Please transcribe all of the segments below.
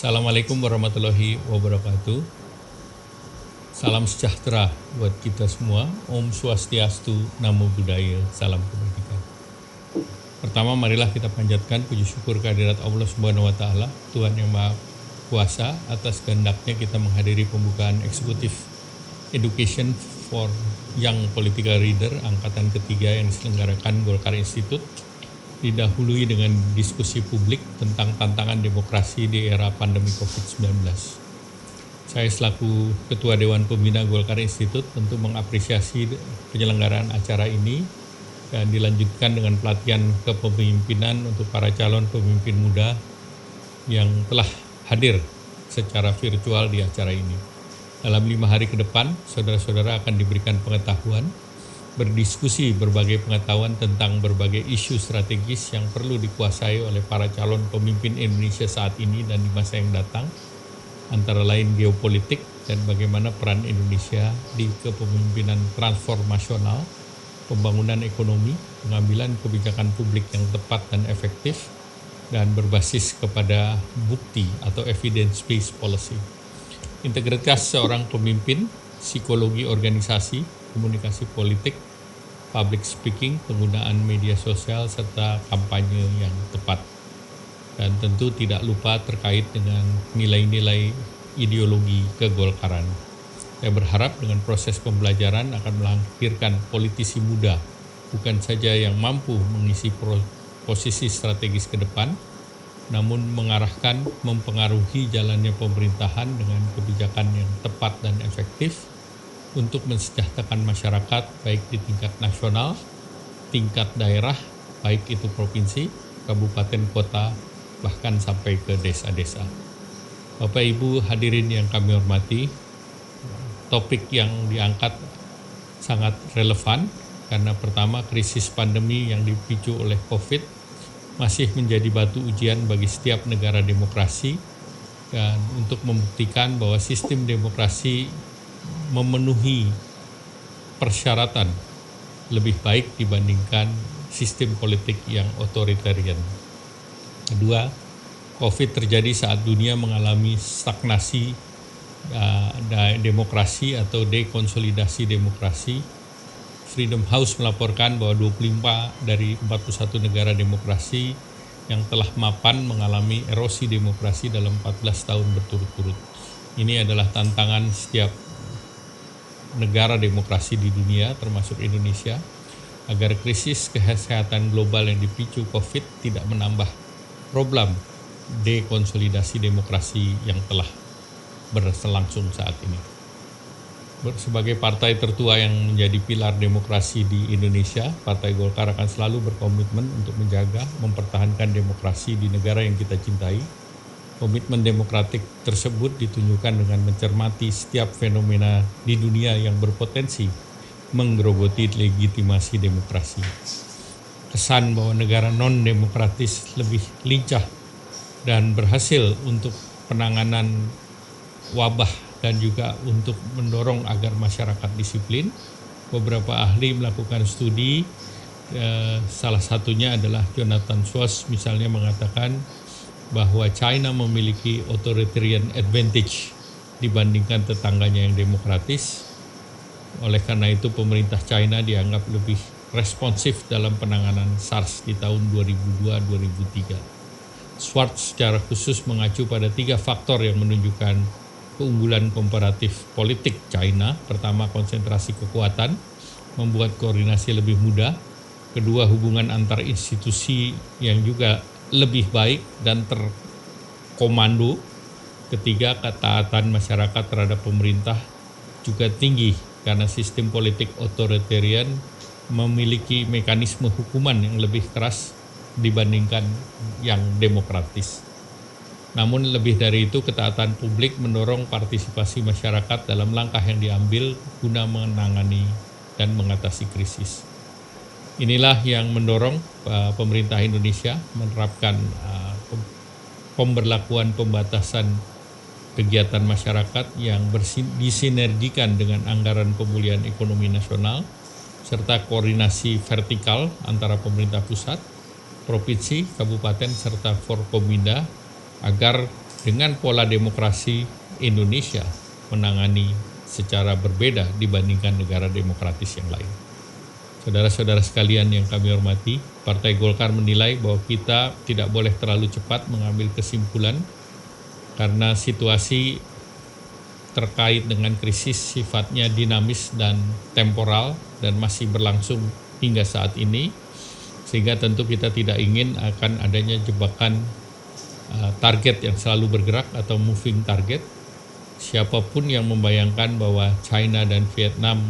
Assalamualaikum warahmatullahi wabarakatuh. Salam sejahtera buat kita semua. Om Swastiastu, Namo Buddhaya, salam kebajikan. Pertama, marilah kita panjatkan puji syukur kehadirat Allah Subhanahu wa taala, Tuhan yang Maha Kuasa, atas kehendaknya kita menghadiri pembukaan eksekutif Education for Young Political Leader angkatan ketiga yang diselenggarakan Golkar Institute, didahului dengan diskusi publik tentang tantangan demokrasi di era pandemi COVID-19. Saya selaku Ketua Dewan Pembina Golkar Institute tentu mengapresiasi penyelenggaraan acara ini dan dilanjutkan dengan pelatihan kepemimpinan untuk para calon pemimpin muda yang telah hadir secara virtual di acara ini. Dalam 5 hari ke depan, saudara-saudara akan diberikan pengetahuan, berdiskusi berbagai pengetahuan tentang berbagai isu strategis yang perlu dikuasai oleh para calon pemimpin Indonesia saat ini dan di masa yang datang, antara lain geopolitik dan bagaimana peran Indonesia di kepemimpinan transformasional, pembangunan ekonomi, pengambilan kebijakan publik yang tepat dan efektif, dan berbasis kepada bukti atau evidence-based policy. Integritas seorang pemimpin, psikologi organisasi, komunikasi politik, public speaking, penggunaan media sosial, serta kampanye yang tepat. Dan tentu tidak lupa terkait dengan nilai-nilai ideologi kegolkaran. Saya berharap dengan proses pembelajaran akan melahirkan politisi muda, bukan saja yang mampu mengisi posisi strategis ke depan, namun mengarahkan, mempengaruhi jalannya pemerintahan dengan kebijakan yang tepat dan efektif untuk mensejahterakan masyarakat baik di tingkat nasional, tingkat daerah, baik itu provinsi, kabupaten, kota, bahkan sampai ke desa-desa. Bapak Ibu hadirin yang kami hormati, topik yang diangkat sangat relevan karena pertama, krisis pandemi yang dipicu oleh COVID masih menjadi batu ujian bagi setiap negara demokrasi, dan untuk membuktikan bahwa sistem demokrasi memenuhi persyaratan lebih baik dibandingkan sistem politik yang otoritarian. Kedua, COVID terjadi saat dunia mengalami stagnasi demokrasi atau dekonsolidasi demokrasi. Freedom House melaporkan bahwa 25 dari 41 negara demokrasi yang telah mapan mengalami erosi demokrasi dalam 14 tahun berturut-turut. Ini adalah tantangan setiap negara demokrasi di dunia, termasuk Indonesia, agar krisis kesehatan global yang dipicu COVID tidak menambah problem dekonsolidasi demokrasi yang telah berlangsung saat ini. Sebagai partai tertua yang menjadi pilar demokrasi di Indonesia, Partai Golkar akan selalu berkomitmen untuk menjaga, mempertahankan demokrasi di negara yang kita cintai. Komitmen demokratik tersebut ditunjukkan dengan mencermati setiap fenomena di dunia yang berpotensi menggerogoti legitimasi demokrasi. Kesan bahwa negara non-demokratis lebih lincah dan berhasil untuk penanganan wabah dan juga untuk mendorong agar masyarakat disiplin. Beberapa ahli melakukan studi, salah satunya adalah Jonathan Schwartz misalnya mengatakan bahwa China memiliki authoritarian advantage dibandingkan tetangganya yang demokratis. Oleh karena itu pemerintah China dianggap lebih responsif dalam penanganan SARS di tahun 2002-2003. Schwartz secara khusus mengacu pada 3 faktor yang menunjukkan keunggulan komparatif politik China. Pertama, konsentrasi kekuatan, membuat koordinasi lebih mudah. Kedua, hubungan antar institusi yang juga lebih baik dan terkomando. Ketiga, ketaatan masyarakat terhadap pemerintah juga tinggi karena sistem politik otoritarian memiliki mekanisme hukuman yang lebih keras dibandingkan yang demokratis. Namun lebih dari itu, ketaatan publik mendorong partisipasi masyarakat dalam langkah yang diambil guna menangani dan mengatasi krisis. Inilah yang mendorong pemerintah Indonesia menerapkan pemberlakuan pembatasan kegiatan masyarakat yang disinergikan dengan anggaran pemulihan ekonomi nasional, serta koordinasi vertikal antara pemerintah pusat, provinsi, kabupaten, serta Forkominda agar dengan pola demokrasi Indonesia menangani secara berbeda dibandingkan negara demokratis yang lain. Saudara-saudara sekalian yang kami hormati, Partai Golkar menilai bahwa kita tidak boleh terlalu cepat mengambil kesimpulan karena situasi terkait dengan krisis sifatnya dinamis dan temporal dan masih berlangsung hingga saat ini, sehingga tentu kita tidak ingin akan adanya jebakan target yang selalu bergerak atau moving target. Siapapun yang membayangkan bahwa China dan Vietnam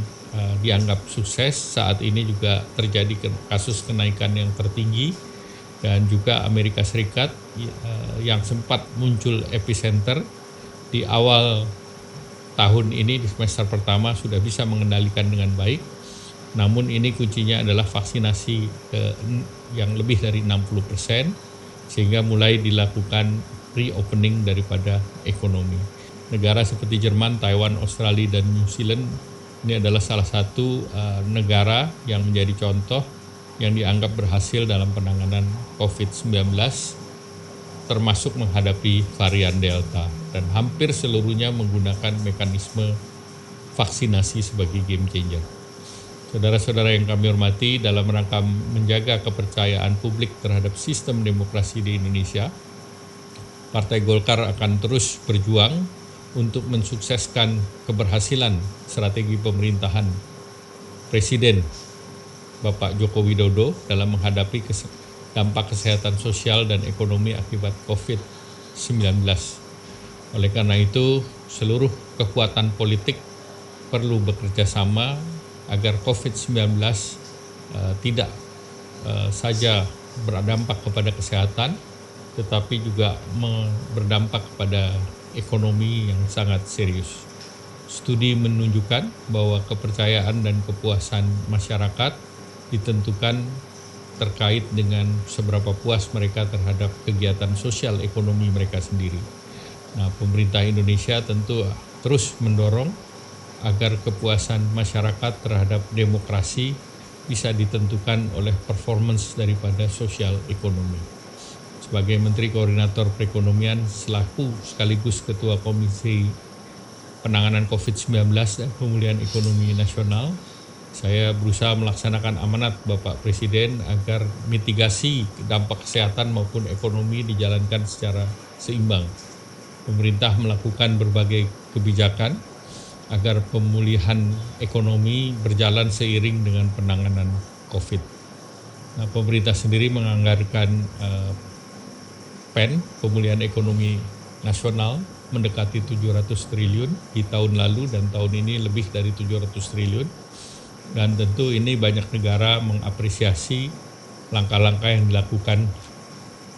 dianggap sukses, saat ini juga terjadi kasus kenaikan yang tertinggi, dan juga Amerika Serikat yang sempat muncul epicenter di awal tahun ini di semester pertama sudah bisa mengendalikan dengan baik. Namun ini kuncinya adalah vaksinasi yang lebih dari 60%, sehingga mulai dilakukan reopening daripada ekonomi. Negara seperti Jerman, Taiwan, Australia, dan New Zealand ini adalah salah satu negara yang menjadi contoh yang dianggap berhasil dalam penanganan COVID-19, termasuk menghadapi varian Delta, dan hampir seluruhnya menggunakan mekanisme vaksinasi sebagai game changer. Saudara-saudara yang kami hormati, dalam rangka menjaga kepercayaan publik terhadap sistem demokrasi di Indonesia, Partai Golkar akan terus berjuang untuk mensukseskan keberhasilan strategi pemerintahan Presiden Bapak Joko Widodo dalam menghadapi dampak kesehatan sosial dan ekonomi akibat COVID-19. Oleh karena itu, seluruh kekuatan politik perlu bekerja sama agar COVID-19 tidak saja berdampak kepada kesehatan, tetapi juga berdampak kepada ekonomi yang sangat serius. Studi menunjukkan bahwa kepercayaan dan kepuasan masyarakat ditentukan terkait dengan seberapa puas mereka terhadap kegiatan sosial ekonomi mereka sendiri. Nah, pemerintah Indonesia tentu terus mendorong agar kepuasan masyarakat terhadap demokrasi bisa ditentukan oleh performance daripada sosial ekonomi. Sebagai Menteri Koordinator Perekonomian sekaligus Ketua Komisi Penanganan COVID-19 dan Pemulihan Ekonomi Nasional, saya berusaha melaksanakan amanat Bapak Presiden agar mitigasi dampak kesehatan maupun ekonomi dijalankan secara seimbang. Pemerintah melakukan berbagai kebijakan agar pemulihan ekonomi berjalan seiring dengan penanganan COVID. Nah, pemerintah sendiri menganggarkan PEN, Pemulihan Ekonomi Nasional, mendekati 700 triliun di tahun lalu dan tahun ini lebih dari 700 triliun. Dan tentu ini banyak negara mengapresiasi langkah-langkah yang dilakukan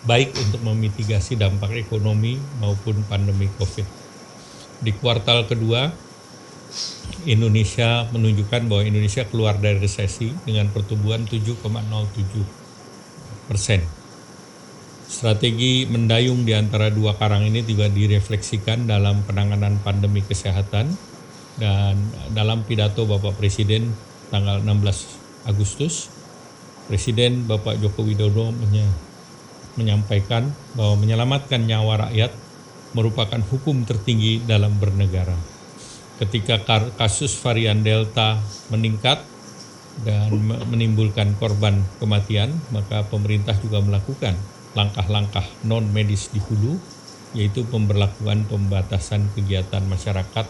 baik untuk memitigasi dampak ekonomi maupun pandemi COVID. Di kuartal kedua, Indonesia menunjukkan bahwa Indonesia keluar dari resesi dengan pertumbuhan 7,07%. Strategi mendayung di antara dua karang ini juga direfleksikan dalam penanganan pandemi kesehatan, dan dalam pidato Bapak Presiden tanggal 16 Agustus, Presiden Bapak Joko Widodo menyampaikan bahwa menyelamatkan nyawa rakyat merupakan hukum tertinggi dalam bernegara. Ketika kasus varian Delta meningkat dan menimbulkan korban kematian, maka pemerintah juga melakukan langkah-langkah non-medis di hulu, yaitu pemberlakuan pembatasan kegiatan masyarakat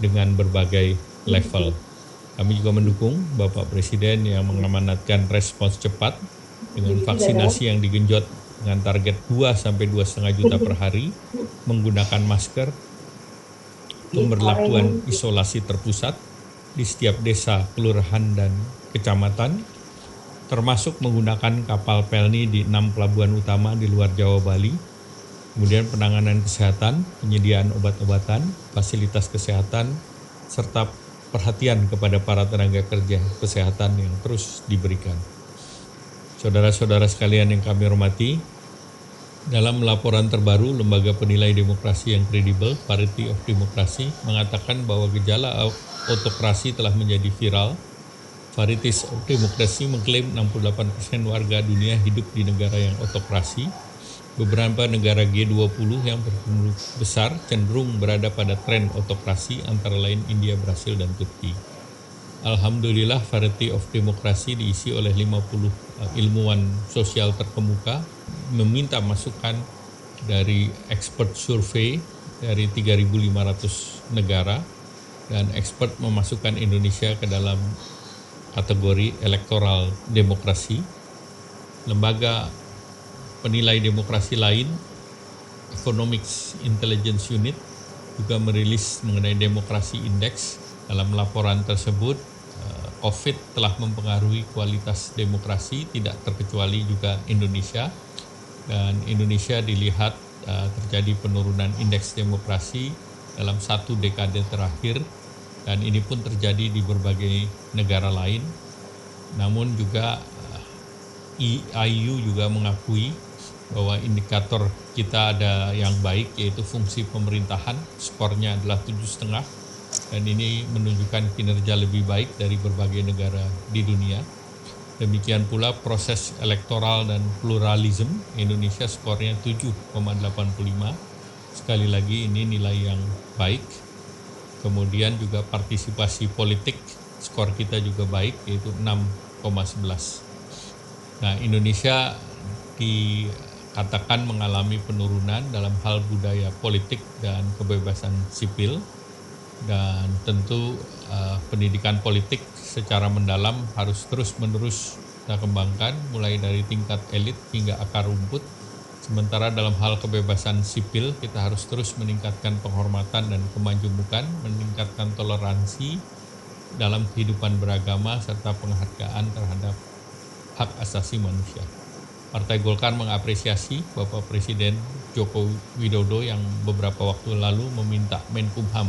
dengan berbagai level. Kami juga mendukung Bapak Presiden yang mengamanatkan respons cepat dengan vaksinasi yang digenjot dengan target 2-2,5 juta per hari, menggunakan masker, pemberlakuan isolasi terpusat di setiap desa, kelurahan, dan kecamatan, termasuk menggunakan kapal pelni di 6 pelabuhan utama di luar Jawa, Bali, kemudian penanganan kesehatan, penyediaan obat-obatan, fasilitas kesehatan, serta perhatian kepada para tenaga kerja kesehatan yang terus diberikan. Saudara-saudara sekalian yang kami hormati, dalam laporan terbaru Lembaga Penilai Demokrasi yang Kredibel, Parity of Democracy, mengatakan bahwa gejala autokrasi telah menjadi viral. Varieties of Democracy mengklaim 68% warga dunia hidup di negara yang autokrasi, Beberapa negara G20 yang berjumlah besar cenderung berada pada tren otokrasi, antara lain India, Brasil, dan Turki. Alhamdulillah, Variety of Democracy diisi oleh 50 ilmuwan sosial terkemuka, meminta masukan dari expert survei dari 3.500 negara, dan expert memasukkan Indonesia ke dalam kategori elektoral demokrasi. Lembaga penilai demokrasi lain, Economics Intelligence Unit, juga merilis mengenai demokrasi indeks. Dalam laporan tersebut, COVID telah mempengaruhi kualitas demokrasi, tidak terkecuali juga Indonesia. Dan Indonesia dilihat terjadi penurunan indeks demokrasi dalam 1 dekade terakhir, dan ini pun terjadi di berbagai negara lain. Namun juga EIU juga mengakui bahwa indikator kita ada yang baik, yaitu fungsi pemerintahan, skornya adalah 7,5, dan ini menunjukkan kinerja lebih baik dari berbagai negara di dunia. Demikian pula proses elektoral dan pluralisme, Indonesia skornya 7,85. Sekali lagi ini nilai yang baik. Kemudian juga partisipasi politik, skor kita juga baik, yaitu 6,11. Nah, Indonesia dikatakan mengalami penurunan dalam hal budaya politik dan kebebasan sipil, dan tentu pendidikan politik secara mendalam harus terus-menerus kita kembangkan, mulai dari tingkat elit hingga akar rumput. Sementara dalam hal kebebasan sipil, kita harus terus meningkatkan penghormatan dan kemajemukan, meningkatkan toleransi dalam kehidupan beragama, serta penghargaan terhadap hak asasi manusia. Partai Golkar mengapresiasi Bapak Presiden Joko Widodo yang beberapa waktu lalu meminta Menkumham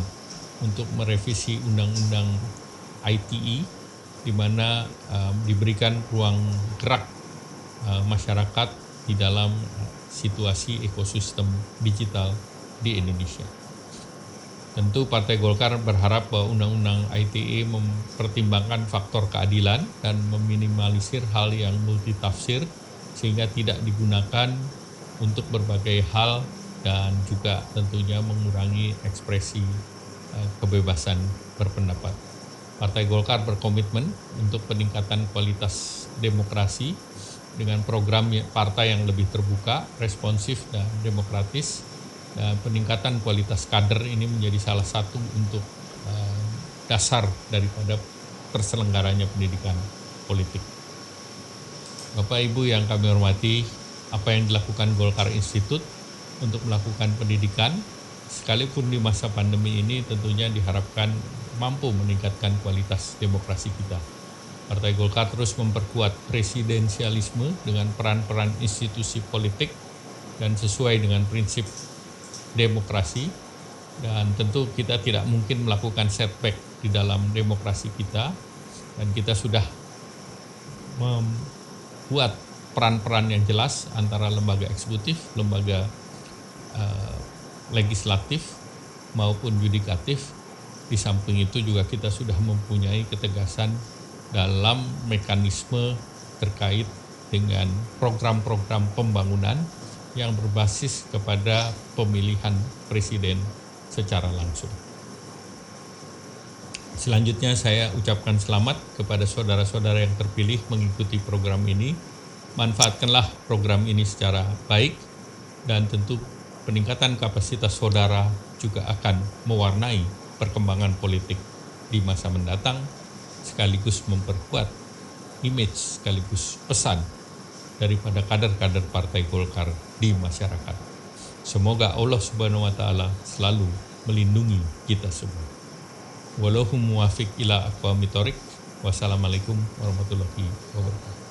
untuk merevisi Undang-Undang ITE, di mana diberikan ruang gerak masyarakat di dalam situasi ekosistem digital di Indonesia. Tentu Partai Golkar berharap bahwa Undang-Undang ITE mempertimbangkan faktor keadilan dan meminimalisir hal yang multitafsir, sehingga tidak digunakan untuk berbagai hal, dan juga tentunya mengurangi ekspresi kebebasan berpendapat. Partai Golkar berkomitmen untuk peningkatan kualitas demokrasi dengan program partai yang lebih terbuka, responsif, dan demokratis. Dan peningkatan kualitas kader ini menjadi salah satu untuk dasar daripada terselenggaranya pendidikan politik. Bapak Ibu yang kami hormati, apa yang dilakukan Golkar Institute untuk melakukan pendidikan, sekalipun di masa pandemi ini, tentunya diharapkan mampu meningkatkan kualitas demokrasi kita. Partai Golkar terus memperkuat presidensialisme dengan peran-peran institusi politik dan sesuai dengan prinsip demokrasi, dan tentu kita tidak mungkin melakukan setback di dalam demokrasi kita, dan kita sudah membuat peran-peran yang jelas antara lembaga eksekutif, lembaga legislatif maupun yudikatif. Di samping itu juga kita sudah mempunyai ketegasan dalam mekanisme terkait dengan program-program pembangunan yang berbasis kepada pemilihan presiden secara langsung. Selanjutnya saya ucapkan selamat kepada saudara-saudara yang terpilih mengikuti program ini. Manfaatkanlah program ini secara baik, dan tentu peningkatan kapasitas saudara juga akan mewarnai perkembangan politik di masa mendatang, sekaligus memperkuat image sekaligus pesan daripada kader-kader Partai Golkar di masyarakat. Semoga Allah Subhanahu wa taala selalu melindungi kita semua. Wallahu muwafiq ila aqwamit thoriq. Wassalamualaikum warahmatullahi wabarakatuh.